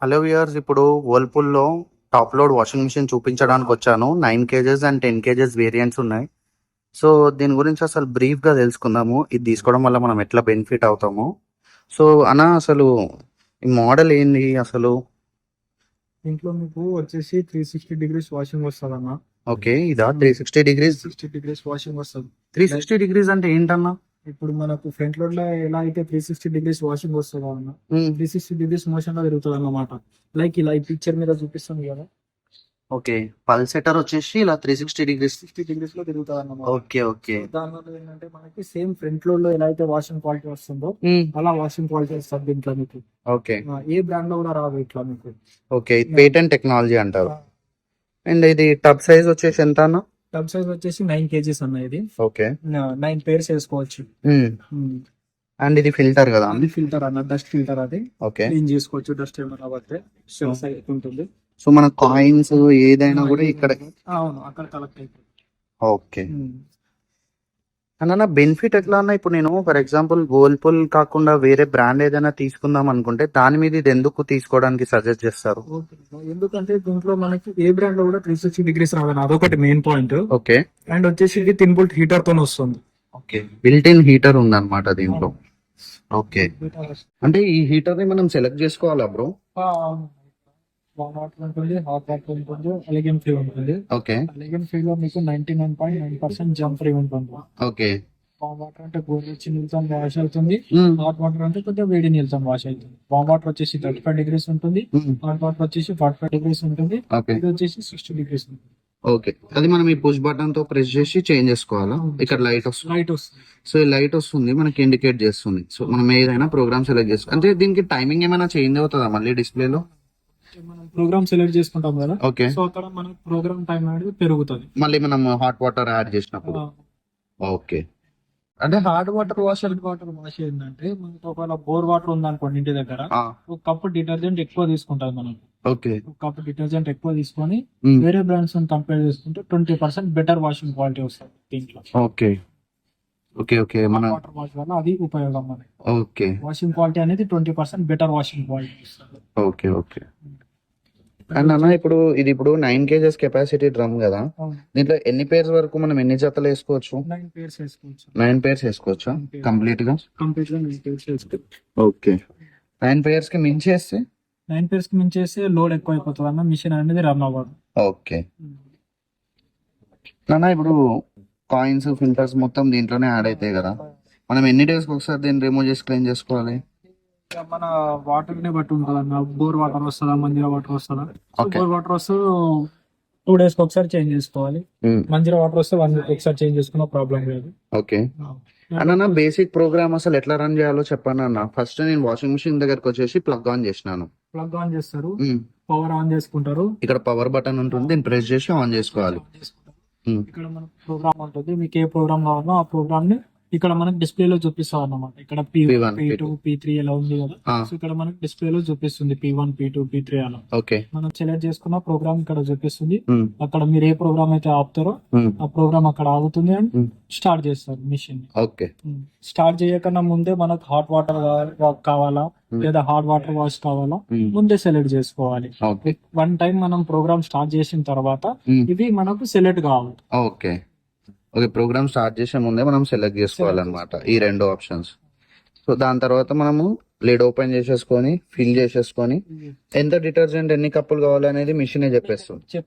Hello viewers, ఇప్పుడు వర్ల్పూల్లో top load washing machine చూపించడానికి వచ్చాను. 9 kgs అండ్ 10 kgs వేరియంట్స్ ఉన్నాయి. సో దీని గురించి అసలు బ్రీఫ్గా తెలుసుకుందాము. ఇది తీసుకోవడం వల్ల మనం ఎట్లా బెనిఫిట్ అవుతాము. సో అన్న, అసలు ఈ మోడల్ ఏంది అసలు? దీంట్లో మీకు వచ్చేసి 360 degrees వాషింగ్ వస్తుంది అన్న. ఓకే, ఇదా 360 degrees? 360 degrees వాషింగ్ వస్తుంది. 360 degrees అంటే ఏంటన్నా? ఇప్పుడు మనకు ఫ్రంట్ లోడ్ లో ఎలా అయితే 360 degrees వాషింగ్ వస్తుందో అన్న, 360 degrees మోషన్ లో తిరుగుతుంది అన్నమాట. లైక్ ఇలా ఈ పిక్చర్ మీద చూపిస్తుంది కదా. ఓకే, పల్సెటర్ వచ్చేసి ఇలా 360 degrees. 60 degrees లో తిరుగుతుంది అన్నమాట. Okay okay. దానివల్ల ఏంటంటే మనకి సేమ్ ఫ్రంట్ లోడ్ లో ఎలా అయితే వాషింగ్ క్వాలిటీ వస్తుందో అలా వాషింగ్ క్వాలిటీ వస్తుంది దీంట్లో మీకు. ఓకే, ఏ బ్రాండ్ లో కూడా రాదు ఇట్లా మీకు. ఓకే, పేటెంట్ టెక్నాలజీ అంటారు. అండ్ ఇది టబ్ సైజ్ వచ్చేసి ఎంత అన్న? టబ్ సైజ్ వచ్చేసి 9 kgs అన్న. ఇది ఓకే, 9 pairs వేసుకోవచ్చు. అండ్ ఇది ఫిల్టర్ కదా? అది ఫిల్టర్ అన్న, డస్ట్ ఫిల్టర్. అది ఓకే, క్లీన్ చేసుకోవచ్చు డస్ట్ ఏమైనా పడితే. సైడ్ ఉంటుంది. సో మన కాయిన్స్ ఏదైనా కూడా ఇక్కడ. అవును, అక్కడ కలెక్ట్ అయిపోతుంది. ఓకే అన్న, బెనిఫిట్ ఎట్లా అన్న? ఇప్పుడు నేను ఫర్ ఎగ్జాంపుల్ వర్ల్పూల్ కాకుండా వేరే బ్రాండ్ ఏదైనా తీసుకుందాం అనుకుంటే దాని మీద ఇది ఎందుకు తీసుకోవడానికి సజెస్ట్ చేస్తారు? ఎందుకంటే దీంట్లో మనకి ఏ బ్రాండ్ లో కూడా 360 degrees రావాలి, అదొకటి మెయిన్ పాయింట్. ఓకే, అండ్ వచ్చేసి ఇది 10 volt హీటర్ తో వస్తుంది. ఓకే, బిల్ట్ ఇన్ హీటర్ ఉందన్నమాట దీంట్లో. ఓకే, అంటే ఈ హీటర్ ని మనం సెలెక్ట్ చేసుకోవాలా బ్రో? వామ్ వాటర్ ఉంటుంది, హాట్ వాటర్ ఉంటుంది, ఎలిగెంట్ ఫ్రీ ఉంటుంది. ఓకే, ఎలిగెంట్ ఫ్రీ లో మీకు 99.9% జంప్ ఫ్రీ ఉంటుంది. ఓకే, వామ్ వాటర్ అంటే గోరువెచ్చని నీళ్ళతో వాష్ అవుతుంది. హాట్ వాటర్ అంటే కొంచెం వేడి నీళ్ళతో వాష్ అవుతుంది. వామ్ వాటర్ వచ్చేసి 35 degrees ఉంటుంది. హాట్ వాటర్ వచ్చేసి 45 degrees ఉంటుంది. ఇది వచ్చేసి 60 degrees ఉంటుంది. ఓకే, అది మనం ఈ పుష్ బటన్ తో ప్రెస్ చేసి చేంజ్ చేసుకోవాలా? ఇక్కడ లైట్ వస్తుంది. లైట్ వస్తుంది. సో ఈ లైట్ వస్తుంది, మనకి ఇండికేట్ చేస్తుంది. సో మనం ఏదైనా ప్రోగ్రామ్ సెలెక్ట్ చేసుకో. అంటే దీనికి టైమింగ్ ఏమైనా చేంజ్ అవుతుందా మళ్ళీ డిస్ప్లేలో? మనం ప్రోగ్రామ్ సెలెక్ట్ చేసుకుంటాం కదా. ఓకే, సో అక్కడ మన ప్రోగ్రామ్ టైం అనేది పెరుగుతుంది మళ్ళీ మనం హాట్ వాటర్ యాడ్ చేసినప్పుడు. ఓకే, అంటే హార్డ్ వాటర్ వాష్ ఏంటంటే మనకి ఒకవేళ బోర్ వాటర్ ఉందనుకోండి ఇంటి దగ్గర, ఒక కప్పు డిటర్జెంట్ ఎక్కువ తీసుకుంటాం మనం. ఓకే, ఒక కప్పు డిటర్జెంట్ ఎక్కువ తీసుకొని వేరే బ్రాండ్స్ కంపేర్ చేసుకుంటే 20% బెటర్ వాషింగ్ క్వాలిటీ వస్తుంది దీంట్లో. ఓకే, ఓకే, ఓకే, మన వాటర్ వాష్ వల్ల అది ఉపయోగం మనకి. ఓకే, వాషింగ్ క్వాలిటీ అనేది 20% బెటర్ వాషింగ్ క్వాలిటీ వస్తుంది. Okay, okay. అండ్ అన్న, ఇప్పుడు ఇది 9 kgs కెపాసిటీ డ్రమ్ కదా, దీంట్లో ఎన్ని పేర్స్ వరకు మనం ఎన్ని జతలు వేసుకోవచ్చు? 9 pairs వేసుకోవచ్చు. 9 pairs వేసుకోవచ్చా కంప్లీట్ గా? 9 pairs వేసుకోవచ్చు. ఓకే, 9 pairs కి మించేస్తే 9 pairs కి మించేస్తే లోడ్ ఎక్కువ అయిపోతుంది అన్న, మిషన్ అనేది రన్ అవ్వదు. ఓకే అన్న, ఇప్పుడు కాయిన్స్ ఫిల్టర్స్ మొత్తం దీంట్లోనే యాడ్ అవుతాయి కదా, మనం ఎన్ని డేస్ కి ఒకసారి దీన్ని రిమూవ్ చేసి క్లీన్ చేసుకోవాలి? మన వాటర్ ని బట్టి ఉంటుంది అన్న. బోర్ వాటర్ వస్తుందా, మంజీరా వాటర్ వస్తుందా? బోర్ వాటర్ వస్తే 2 days కి ఒకసారి చేంజ్ చేసుకోవాలి. మంజీరా వాటర్ వస్తే 1 week ఒకసారి చేంజ్ చేసుకున్న ప్రాబ్లం లేదు. ఓకే అన్న, బేసిక్ ప్రోగ్రామ్ అసలు ఎట్లా రన్ చేయాలో చెప్పాను అన్న. ఫస్ట్ నేను వాషింగ్ మిషన్ దగ్గరకు వచ్చేసి ప్లగ్ ఆన్ చేసినాను. ప్లగ్ ఆన్ చేస్తారు, పవర్ ఆన్ చేసుకుంటారు. ఇక్కడ పవర్ బటన్ ఉంటుంది, దీన్ని ప్రెస్ చేసి ఆన్ చేసుకోవాలి. ఇక్కడ మనకు ప్రోగ్రామ్ ఉంటుంది, మీకు ఏ ప్రోగ్రామ్ కావాలో ఆ ప్రోగ్రామ్ ని ఇక్కడ మనకి డిస్ప్లే లో చూపిస్తాం అన్నమాట. ఇక్కడ P1 P2 P3 ఎలా ఉంది కదా. సో ఇక్కడ మనకి డిస్ప్లే లో చూపిస్తుంది P1 P2 P3 అలా. ఓకే, మనం సెలెక్ట్ చేసుకున్న ప్రోగ్రామ్ ఇక్కడ చూపిస్తుంది. అక్కడ మీరు ఏ ప్రోగ్రామ్ అయితే ఆపుతారో ఆ ప్రోగ్రామ్ అక్కడ ఆగుతుంది అండ్ స్టార్ట్ చేస్తారు మిషన్. ఓకే, స్టార్ట్ చేయకన్నా ముందే మనకు హాట్ వాటర్ కావాలా లేదా హాట్ వాటర్ వాష్ కావాలా ముందే సెలెక్ట్ చేసుకోవాలి. వన్ టైం మనం ప్రోగ్రామ్ స్టార్ట్ చేసిన తర్వాత ఇవి మనకు సెలెక్ట్ కావాలి. ఓకే, ఓకే, ప్రోగ్రామ్ స్టార్ట్ చేసే ముందే మనం సెలెక్ట్ చేసుకోవాలన్నమాట ఈ 2 ఆప్షన్స్. సో దాని తర్వాత మనము లిడ్ ఓపెన్ చేసేసుకొని ఫిల్ చేసేసుకొని ఎంత డిటర్జెంట్ ఎన్ని కప్పులు కావాలనేది మిషన్ చెప్పేస్తుంది.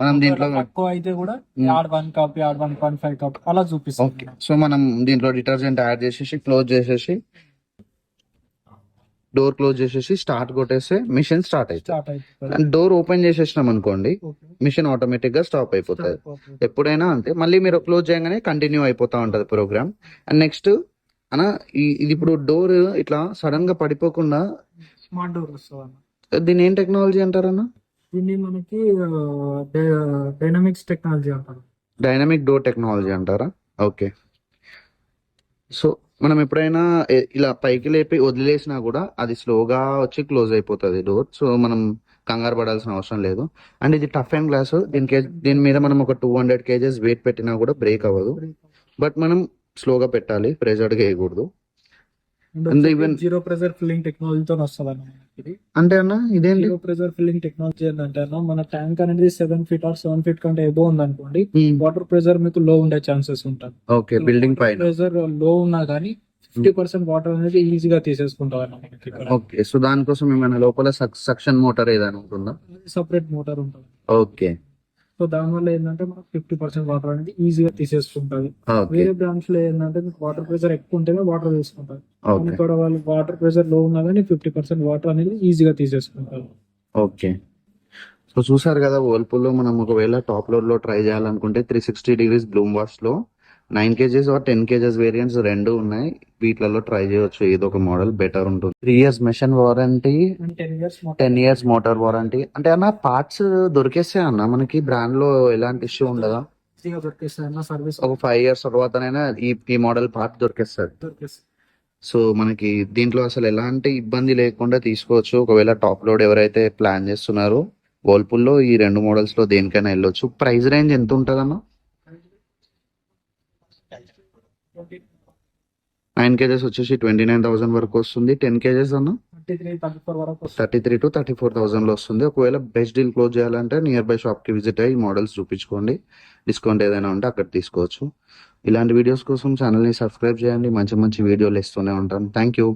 మనం దీంట్లో తక్కువ అయితే కూడా యాడ్ 1 cup, యాడ్ 1.5 cup అలా చూపిస్తుంది. సో మనం దీంట్లో డిటర్జెంట్ యాడ్ చేసేసి క్లోజ్ చేసేసి డోర్ క్లోజ్ చేసేసి స్టార్ట్ కొట్టేస్తే మిషన్ స్టార్ట్ అవుతుంది. అండ్ డోర్ ఓపెన్ చేసేసినాం అనుకోండి, మిషన్ ఆటోమేటిక్ గా స్టాప్ అయిపోతుంది. ఎప్పుడైనా అంతే, మళ్ళీ మీరు క్లోజ్ చేయగానే కంటిన్యూ అయిపోతా ఉంటది ప్రోగ్రామ్. అండ్ నెక్స్ట్ అన్న, ఇది ఇప్పుడు డోర్ ఇట్లా సడన్ గా పడిపోకుండా స్మార్ట్ డోర్ వస్తుంది. దీని ఏం టెక్నాలజీ అంటారన్న? దీన్ని మనకి డైనమిక్స్ టెక్నాలజీ అంటారు. డైనమిక్ డోర్ టెక్నాలజీ అంటారా? ఓకే, సో మనం ఎప్పుడైనా ఇలా పైకి లేపి వదిలేసినా కూడా అది స్లోగా వచ్చి క్లోజ్ అయిపోతుంది డోర్. సో మనం కంగారు పడాల్సిన అవసరం లేదు. అండ్ ఇది టఫ్ అండ్ గ్లాస్, దీని మీద మనం ఒక 200 kgs వెయిట్ పెట్టినా కూడా బ్రేక్ అవ్వదు. బట్ మనం స్లోగా పెట్టాలి, ప్రెజర్డ్గా వేయకూడదు. And even- zero pressure filling టెక్నాలజీతో వస్తుంది అన్న ఇది. అంటే అన్న ఇదేంటి జీరో ప్రెజర్ ఫిల్లింగ్ టెక్నాలజీ ఏంటంటే అన్న మన ట్యాంక్ అనేది 7 feet ఆర్ 7 feet కంటే ఎబో ఉంది అనుకోండి, వాటర్ ప్రెజర్ మీకు లో ఉండే ఛాన్సెస్ ఉంటుంది. ఓకే బిల్డింగ్ పైన ప్రెజర్ లో ఉన్నా కానీ 50% వాటర్ అనేది ఈజీగా తీసేసుకుంటాం అన్న మనకి ఇక్కడ. ఓకే సో దానికోసం ఏమైనా లోపల సక్షన్ మోటార్ ఏదైనా ఉంటుందా? సపరేట్ మోటార్ ఉంటుంది. ఓకే సో దానివల్ల ఏంటంటే మనకు 50% వాటర్ అనేది ఈజీగా తీసేసుకుంటుంది. ఓకే వేరే బ్రాంచ్ లో ఏంటంటే మీకు వాటర్ ప్రెజర్ ఎక్కువ ఉంటేనే వాటర్ తీసుకుంటారు. ఓకే ఇక్కడ వాళ్ళు వాటర్ ప్రెజర్ లో ఉన్నా కానీ 50% వాటర్ అనేది ఈజీగా తీసేసుకుంటారు. ఓకే సో చూసారు కదా Whirlpool లో మనం ఒకవేళ టాప్ లోడ్ లో ట్రై చేయాలనుకుంటే 360 degrees బ్లూమ్ వాష్ లో 9 kgs ఆర్ 10 kgs వేరియంట్స్ రెండు ఉన్నాయి. వీటిలలో ట్రై చేయొచ్చు, ఏదో ఒక మోడల్ బెటర్ ఉంటుంది. 3 years machine warranty, 10 years 10 years motor warranty. అంటే అన్న పార్ట్స్ దొరికేస్తాయి అన్న మనకి బ్రాండ్ లో ఎలాంటి ఇష్యూ ఉండదా? ఈజీగా దొరికేస్తాయి సర్వీస్ ఒక 5 years తర్వాతనైనా ఈ మోడల్ పార్ట్ దొరికేస్తుంది. దొరికేస్తాయి. సో మనకి దీంట్లో అసలు ఎలాంటి ఇబ్బంది లేకుండా తీసుకోవచ్చు. ఒకవేళ టాప్ లోడ్ ఎవరైతే ప్లాన్ చేస్తున్నారో Whirlpool లో ఈ రెండు మోడల్స్ లో దేనికైనా వెళ్ళొచ్చు. ప్రైస్ రేంజ్ ఎంత ఉంటుంది అన్న? 9 kgs వచ్చేసి 29,000 వరకు వస్తుంది. 10 kgs అన్న 33-34 వరకు వస్తుంది. 33 to 34,000 లో వస్తుంది. ఒకవేళ బెస్ట్ డీల్ క్లోజ్ చేయాలంటే నియర్ బై షాప్ కి విజిట్ అయ్యి మోడల్స్ చూపించుకోండి. డిస్కౌంట్ ఏదైనా ఉంటే అక్కడ తీసుకోవచ్చు. ఇలాంటి వీడియోస్ కోసం ఛానల్ ని సబ్స్క్రైబ్ చేయండి. మంచి మంచి వీడియోలు ఇస్తూనే ఉంటాను. Thank you.